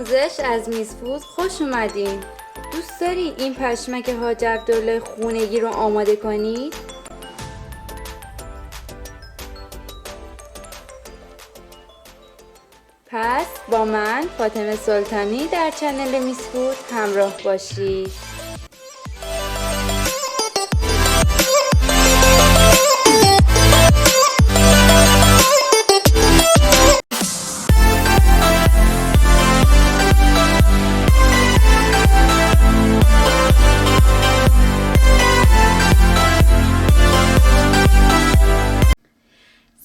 آموزش از میس فود خوش اومدین. دوست داری این پشمک حاج عبدالله خونگی رو آماده کنی؟ پس با من فاطمه سلطانی در چنل میس فود همراه باشید.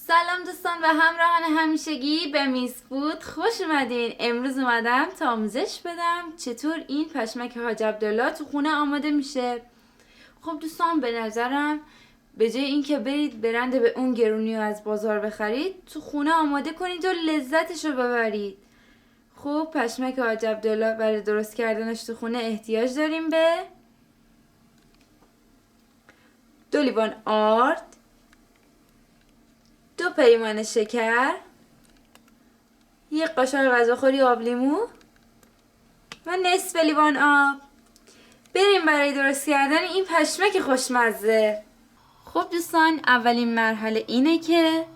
سلام دوستان و همراهان همیشگی به میس فود خوش اومدین. امروز اومدم تا آموزش بدم چطور این پشمک حاج عبدالله تو خونه آماده میشه. خب دوستان، به نظرم به جای اینکه برید برنده به اون گرونی و از بازار بخرید، تو خونه آماده کنید و لذتش رو ببرید. خب پشمک حاج عبدالله برای درست کردنش تو خونه احتیاج داریم به 2 لیوان آرد، 2 پیمانه شکر، 1 قاشق غذاخوری آب لیمو و نصف لیوان آب. بریم برای درست کردن این پشمک خوشمزه. خب دوستان، اولین مرحله اینه که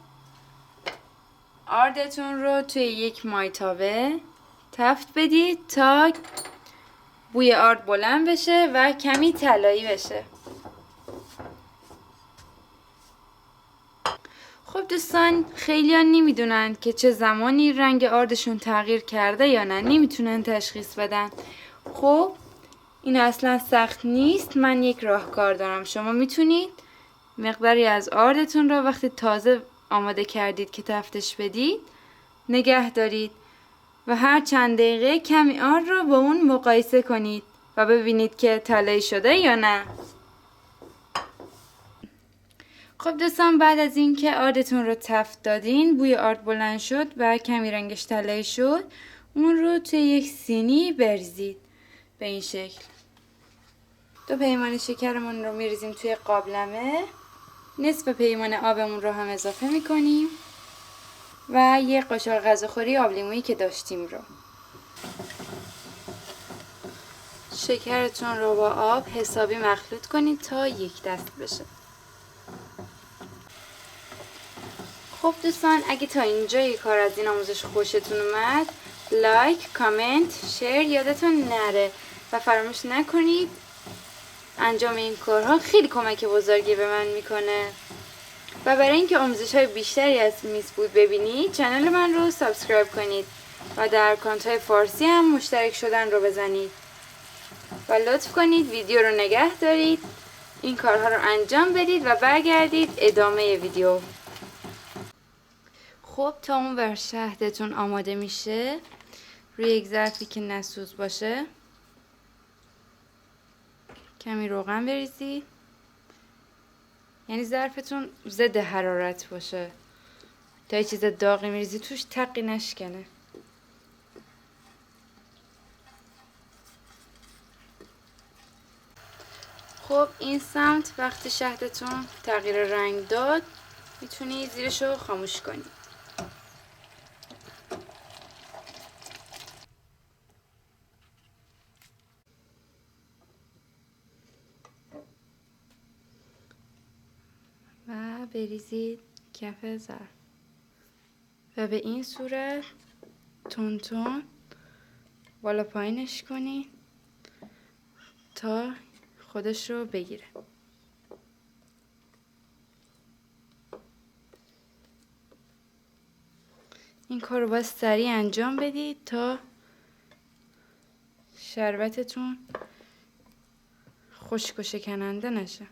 آردتون رو توی یک مایتابه تفت بدید تا بوی آرد بلند بشه و کمی طلایی بشه. خب دوستان، خیلی‌ها نمیدونن که چه زمانی رنگ آردشون تغییر کرده یا نه، نمیتونن تشخیص بدن. خب این اصلا سخت نیست، من یک راهکار دارم. شما میتونید مقداری از آردتون رو وقتی تازه آماده کردید که تفتش بدید نگه دارید و هر چند دقیقه کمی آرد رو با اون مقایسه کنید و ببینید که طلایی شده یا نه. خب دوستان، بعد از اینکه آردتون رو تفت دادین، بوی آرد بلند شد و کمی رنگش طلایی شد، اون رو توی یک سینی بریزید به این شکل. 2 پیمانه شکرمون رو میریزیم توی قابلمه، نصف پیمانه آبمون رو هم اضافه میکنیم و 1 قاشق غذاخوری آب لیمویی که داشتیم رو. شکرتون رو با آب حسابی مخلوط کنید تا یک دست بشه. خب دوستان، اگه تا اینجای کار از این آموزش خوشتون اومد، لایک، کامنت، شیر یادتون نره و فراموش نکنید انجام این کارها خیلی کمک بزرگی به من میکنه. و برای اینکه آموزش‌های بیشتری از میس فود ببینید، کانال من رو سابسکرایب کنید و در کانال‌های فارسی هم مشترک شدن رو بزنید و لطف کنید ویدیو رو نگه دارید، این کارها رو انجام بدید و برگردید ادامه ویدیو. خب تا اون ور شهدتون آماده میشه، روی یک ظرفی که نسوز باشه کمی روغن بریزید، یعنی ظرفتون ضد حرارت باشه تا یه چیز داغی میریزی توش تقی نشکنه. خب این سمت وقتی شهدتون تغییر رنگ داد میتونی زیرشو خاموش کنی. و بریزید کف ظرف و به این صورت تون تون بالا پایینش کنید تا خودش رو بگیره. این کار رو باید سریع انجام بدید تا شربتتون خشک و شکننده نشه.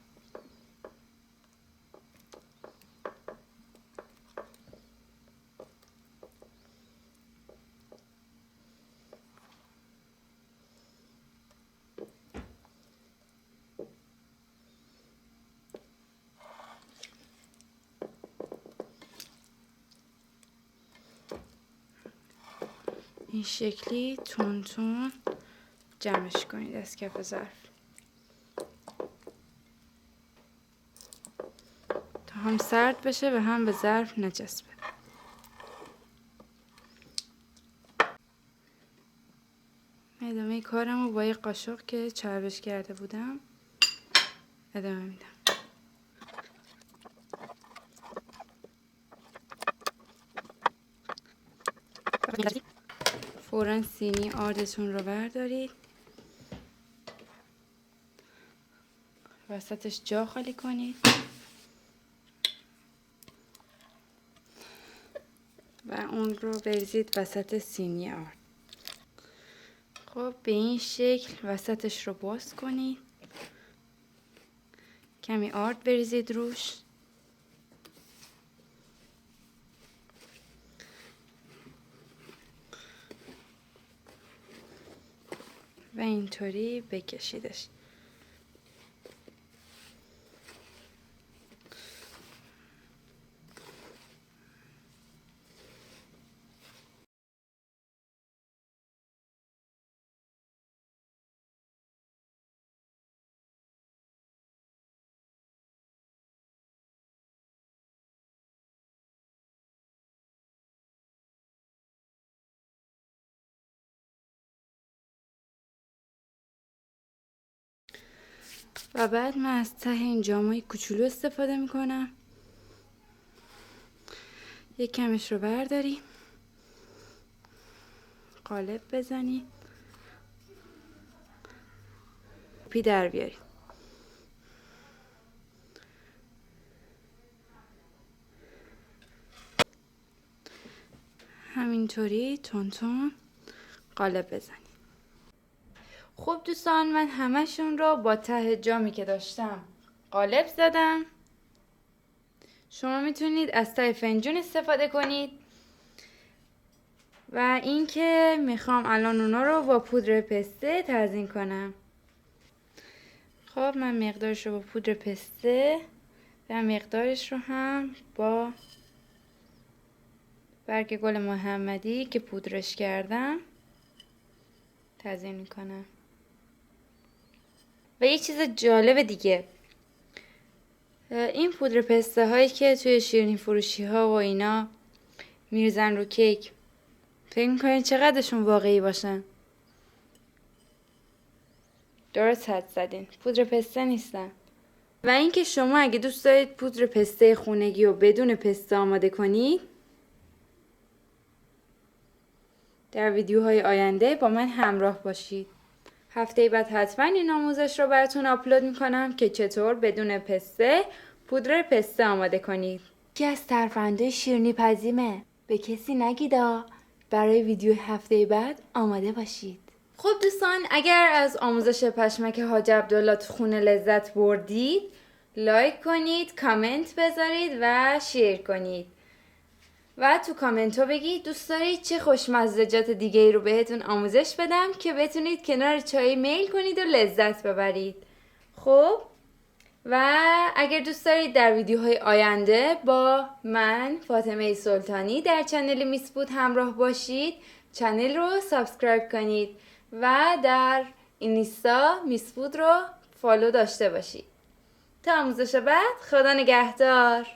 این شکلی تون تون جمعش کنید از کف ظرف تا هم سرد بشه و هم به ظرف نچسبه. کارم رو با یه قاشق که چربش کرده بودم ادامه میدم. فوراً سینی آردتون رو بردارید، وسطش جا خالی کنید و اون رو بریزید وسط سینی آرد. خب به این شکل وسطش رو باز کنید، کمی آرد بریزید روش و اینطوری بکشیدش. و بعد من از ته این جامای کوچولو استفاده میکنم. یک کمش رو برداری، قالب بزنی، پی در بیاری. همینطوری تون تون قالب بزنی. خب دوستان، من همشون رو با ته جامی که داشتم قالب زدم. شما میتونید از ته فنجون استفاده کنید. و اینکه میخوام الان اونا رو با پودر پسته تزیین کنم. خب من مقدارش رو با پودر پسته و مقدارش رو هم با برگ گل محمدی که پودرش کردم تزیین میکنم. و یه چیز جالب دیگه، این پودر پسته هایی که توی شیرینی فروشی ها و اینا میریزن رو کیک، فکر میکنین چقدرشون واقعی باشن؟ درست حد زدین، پودر پسته نیستن. و اینکه شما اگه دوست دارید پودر پسته خونگی رو بدون پسته آماده کنید، در ویدیوهای آینده با من همراه باشید. هفته بعد حتما این آموزش رو براتون آپلود میکنم که چطور بدون پسته پودر پسته آماده کنید. یکی از ترفندهای شیرینی پزیمه، به کسی نگیدا. برای ویدیو هفته بعد آماده باشید. خب دوستان، اگر از آموزش پشمک حاج عبدالله تو خونه لذت بردید، لایک کنید، کامنت بذارید و شیر کنید. و تو کامنت ها بگید دوست دارید چه خوشمزجات دیگه ای رو بهتون آموزش بدم که بتونید کنار چای میل کنید و لذت ببرید. خب و اگر دوست دارید در ویدیوهای آینده با من فاطمه سلطانی در چنل میس فود همراه باشید، چنل رو سابسکرایب کنید و در اینستا میس فود رو فالو داشته باشید. تا آموزش بعد، خدا نگهدار.